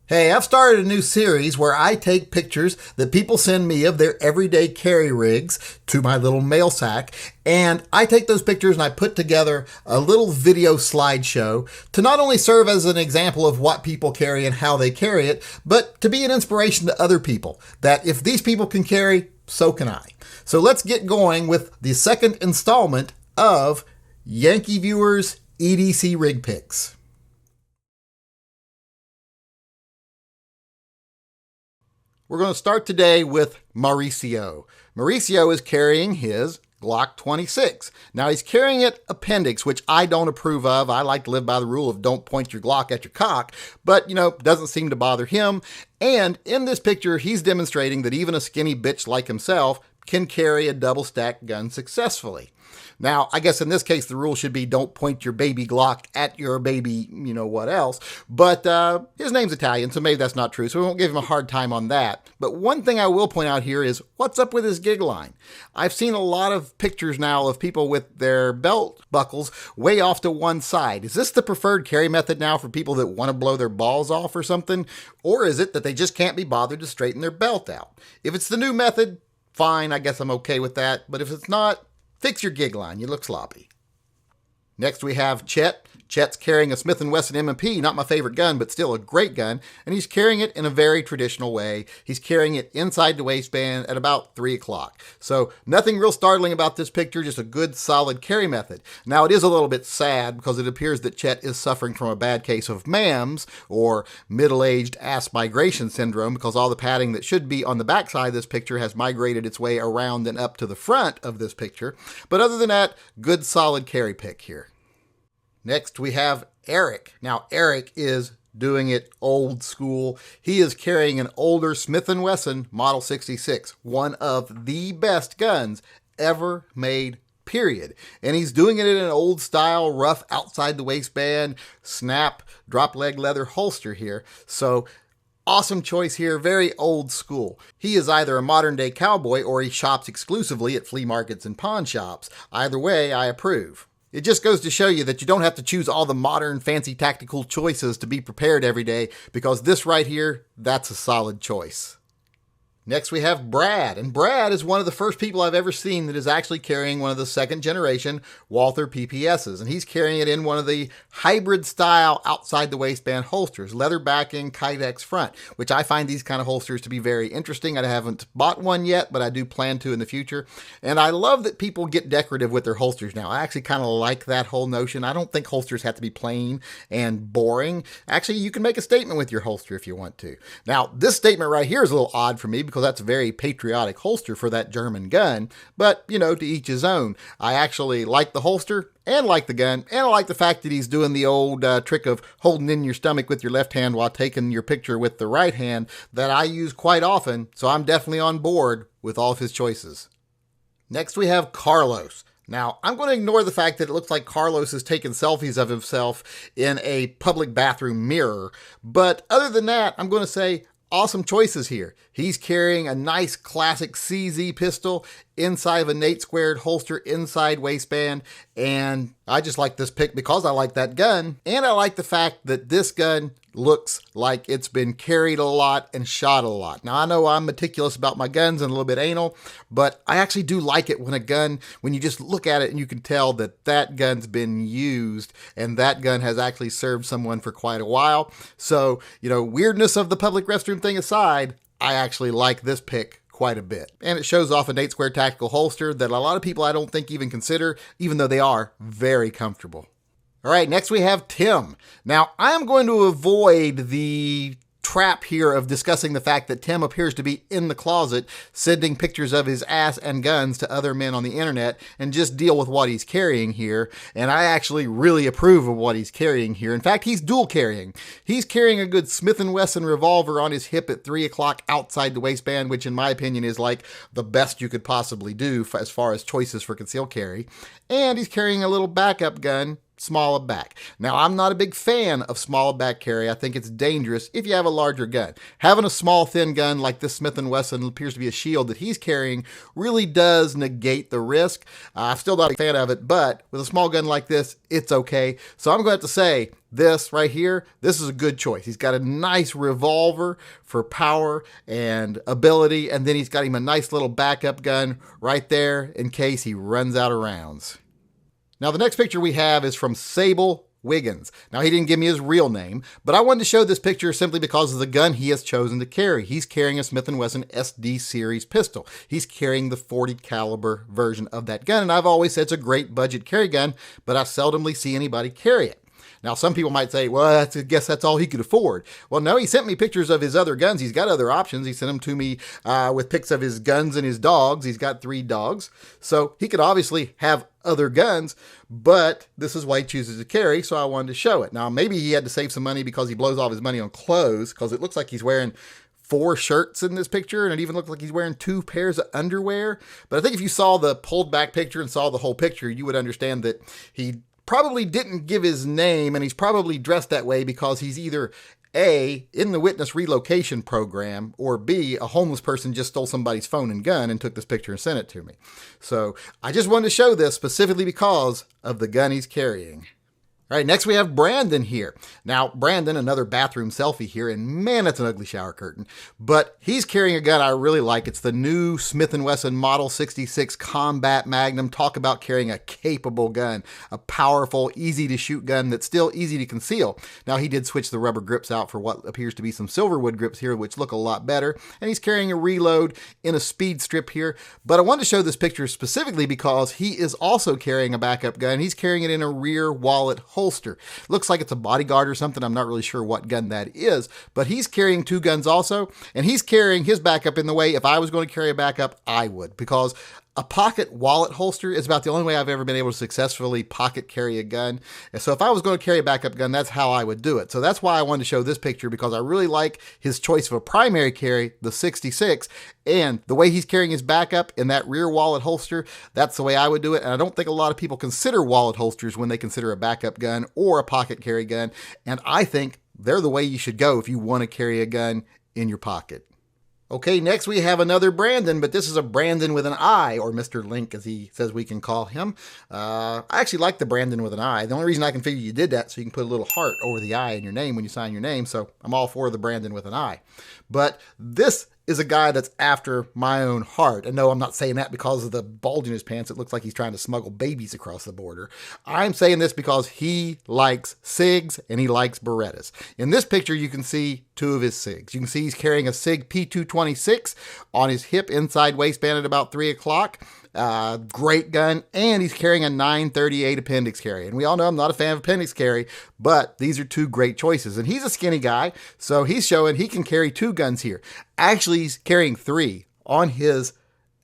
Hey, I've started a new series where I take pictures that people send me of their everyday carry rigs to my little mail sack, and I take those pictures and I put together a little video slideshow to not only serve as an example of what people carry and how they carry it, but to be an inspiration to other people, that if these people can carry, so can I. So let's get going with the second installment of Yankee Viewers EDC Rig Picks. We're going to start today with Mauricio. Mauricio is carrying his Glock 26. Now he's carrying it appendix, which I don't approve of. I like to live by the rule of don't point your Glock at your cock, but doesn't seem to bother him. And in this picture, he's demonstrating that even a skinny bitch like himself can carry a double stack gun successfully. Now, I guess in this case, the rule should be don't point your baby Glock at your baby, what else. But his name's Italian, so maybe that's not true. So we won't give him a hard time on that. But one thing I will point out here is what's up with his gig line? I've seen a lot of pictures now of people with their belt buckles way off to one side. Is this the preferred carry method now for people that want to blow their balls off or something? Or is it that they just can't be bothered to straighten their belt out? If it's the new method, fine, I guess I'm okay with that. But if it's not, fix your gig line. You look sloppy. Next we have Chet. Chet's carrying a Smith & Wesson M&P, not my favorite gun, but still a great gun, and he's carrying it in a very traditional way. He's carrying it inside the waistband at about 3 o'clock. So nothing real startling about this picture, just a good solid carry method. Now it is a little bit sad because it appears that Chet is suffering from a bad case of MAMS, or middle-aged ass migration syndrome, because all the padding that should be on the backside of this picture has migrated its way around and up to the front of this picture. But other than that, good solid carry pick here. Next, we have Eric. Now, Eric is doing it old school. He is carrying an older Smith & Wesson Model 66, one of the best guns ever made, period. And he's doing it in an old style, rough outside the waistband, snap, drop leg leather holster here. So, awesome choice here, very old school. He is either a modern day cowboy or he shops exclusively at flea markets and pawn shops. Either way, I approve. It just goes to show you that you don't have to choose all the modern, fancy tactical choices to be prepared every day, because this right here, that's a solid choice. Next we have Brad, and Brad is one of the first people I've ever seen that is actually carrying one of the second generation Walther PPSs, and he's carrying it in one of the hybrid style outside the waistband holsters, leather backing, Kydex front, which I find these kind of holsters to be very interesting. I haven't bought one yet, but I do plan to in the future, and I love that people get decorative with their holsters now. I actually kind of like that whole notion. I don't think holsters have to be plain and boring. Actually, you can make a statement with your holster if you want to. Now, this statement right here is a little odd for me because that's a very patriotic holster for that German gun, but to each his own. I actually like the holster and like the gun, and I like the fact that he's doing the old trick of holding in your stomach with your left hand while taking your picture with the right hand that I use quite often, so I'm definitely on board with all of his choices. Next we have Carlos. Now, I'm going to ignore the fact that it looks like Carlos is taking selfies of himself in a public bathroom mirror, but other than that, I'm going to say awesome choices here. He's carrying a nice classic CZ pistol inside of a Nate squared holster inside waistband, and I just like this pick because I like that gun, and I like the fact that this gun looks like it's been carried a lot and shot a lot. Now, I know I'm meticulous about my guns and a little bit anal, but I actually do like it when you just look at it and you can tell that that gun's been used and that gun has actually served someone for quite a while. So, weirdness of the public restroom thing aside, I actually like this pick quite a bit. And it shows off a Nate Square tactical holster that a lot of people I don't think even consider, even though they are very comfortable. All right, next we have Tim. Now, I am going to avoid the trap here of discussing the fact that Tim appears to be in the closet sending pictures of his ass and guns to other men on the internet, and just deal with what he's carrying here. And I actually really approve of what he's carrying here. In fact, he's dual carrying. He's carrying a good Smith & Wesson revolver on his hip at 3 o'clock outside the waistband, which in my opinion is like the best you could possibly do as far as choices for concealed carry. And he's carrying a little backup gun small of back. Now, I'm not a big fan of small of back carry. I think it's dangerous if you have a larger gun. Having a small, thin gun like this Smith & Wesson appears to be a shield that he's carrying really does negate the risk. I'm still not a fan of it, but with a small gun like this, it's okay. So I'm going to have to say this right here, this is a good choice. He's got a nice revolver for power and ability, and then he's got him a nice little backup gun right there in case he runs out of rounds. Now, the next picture we have is from Sable Wiggins. Now, he didn't give me his real name, but I wanted to show this picture simply because of the gun he has chosen to carry. He's carrying a Smith & Wesson SD series pistol. He's carrying the 40 caliber version of that gun, and I've always said it's a great budget carry gun, but I seldomly see anybody carry it. Now, some people might say, well, I guess that's all he could afford. Well, no, he sent me pictures of his other guns. He's got other options. He sent them to me with pics of his guns and his dogs. He's got 3 dogs. So he could obviously have other guns, but this is why he chooses to carry, so I wanted to show it. Now, maybe he had to save some money because he blows all his money on clothes, because it looks like he's wearing 4 shirts in this picture, and it even looks like he's wearing 2 pairs of underwear. But I think if you saw the pulled back picture and saw the whole picture, you would understand that he probably didn't give his name, and he's probably dressed that way because he's either A, in the witness relocation program, or B, a homeless person just stole somebody's phone and gun and took this picture and sent it to me. So I just wanted to show this specifically because of the gun he's carrying. All right, next we have Brandon here. Now, Brandon, another bathroom selfie here, and man, that's an ugly shower curtain. But he's carrying a gun I really like. It's the new Smith & Wesson Model 66 Combat Magnum. Talk about carrying a capable gun, a powerful, easy-to-shoot gun that's still easy to conceal. Now, he did switch the rubber grips out for what appears to be some silverwood grips here, which look a lot better. And he's carrying a reload in a speed strip here. But I wanted to show this picture specifically because he is also carrying a backup gun. He's carrying it in a rear wallet holster. Looks like it's a bodyguard or something. I'm not really sure what gun that is, but he's carrying 2 guns also, and he's carrying his backup in the way if I was going to carry a backup, I would, because a pocket wallet holster is about the only way I've ever been able to successfully pocket carry a gun. And so if I was going to carry a backup gun, that's how I would do it. So that's why I wanted to show this picture, because I really like his choice of a primary carry, the 66, and the way he's carrying his backup in that rear wallet holster, that's the way I would do it. And I don't think a lot of people consider wallet holsters when they consider a backup gun or a pocket carry gun. And I think they're the way you should go if you want to carry a gun in your pocket. Okay, next we have another Brandon, but this is a Brandon with an I, or Mr. Link, as he says we can call him. I actually like the Brandon with an I. The only reason I can figure you did that so you can put a little heart over the I in your name when you sign your name, so I'm all for the Brandon with an I. But this is a guy that's after my own heart. And no, I'm not saying that because of the bulge in his pants. It looks like he's trying to smuggle babies across the border. I'm saying this because he likes SIGs and he likes Berettas. In this picture, you can see 2 of his SIGs. You can see he's carrying a SIG P226 on his hip inside waistband at about 3 o'clock. Great gun, and he's carrying a 938 appendix carry. And we all know I'm not a fan of appendix carry, but these are 2 great choices. And he's a skinny guy, so he's showing he can carry 2 guns here. Actually, he's carrying 3. On his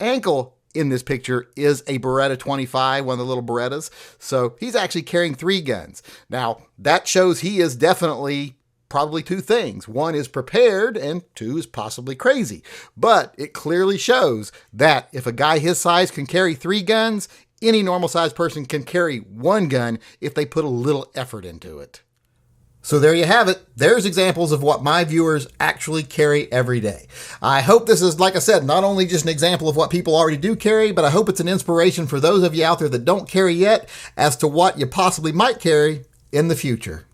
ankle in this picture is a Beretta 25, one of the little Berettas. So he's actually carrying 3 guns. Now, that shows he is definitely probably 2 things. 1 is prepared and 2 is possibly crazy. But it clearly shows that if a guy his size can carry 3 guns, any normal sized person can carry 1 gun if they put a little effort into it. So there you have it. There's examples of what my viewers actually carry every day. I hope this is, like I said, not only just an example of what people already do carry, but I hope it's an inspiration for those of you out there that don't carry yet as to what you possibly might carry in the future.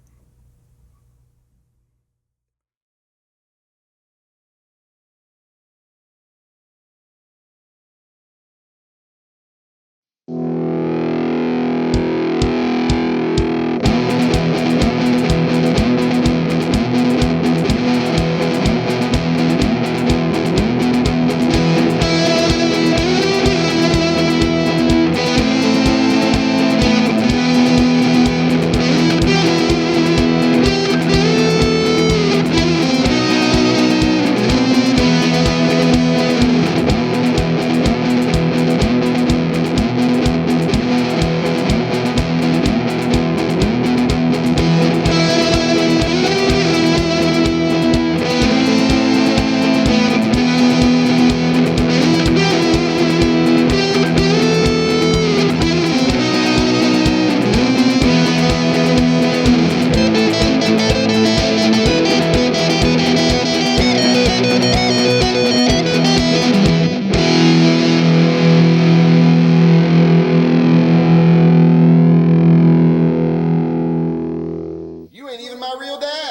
my real dad.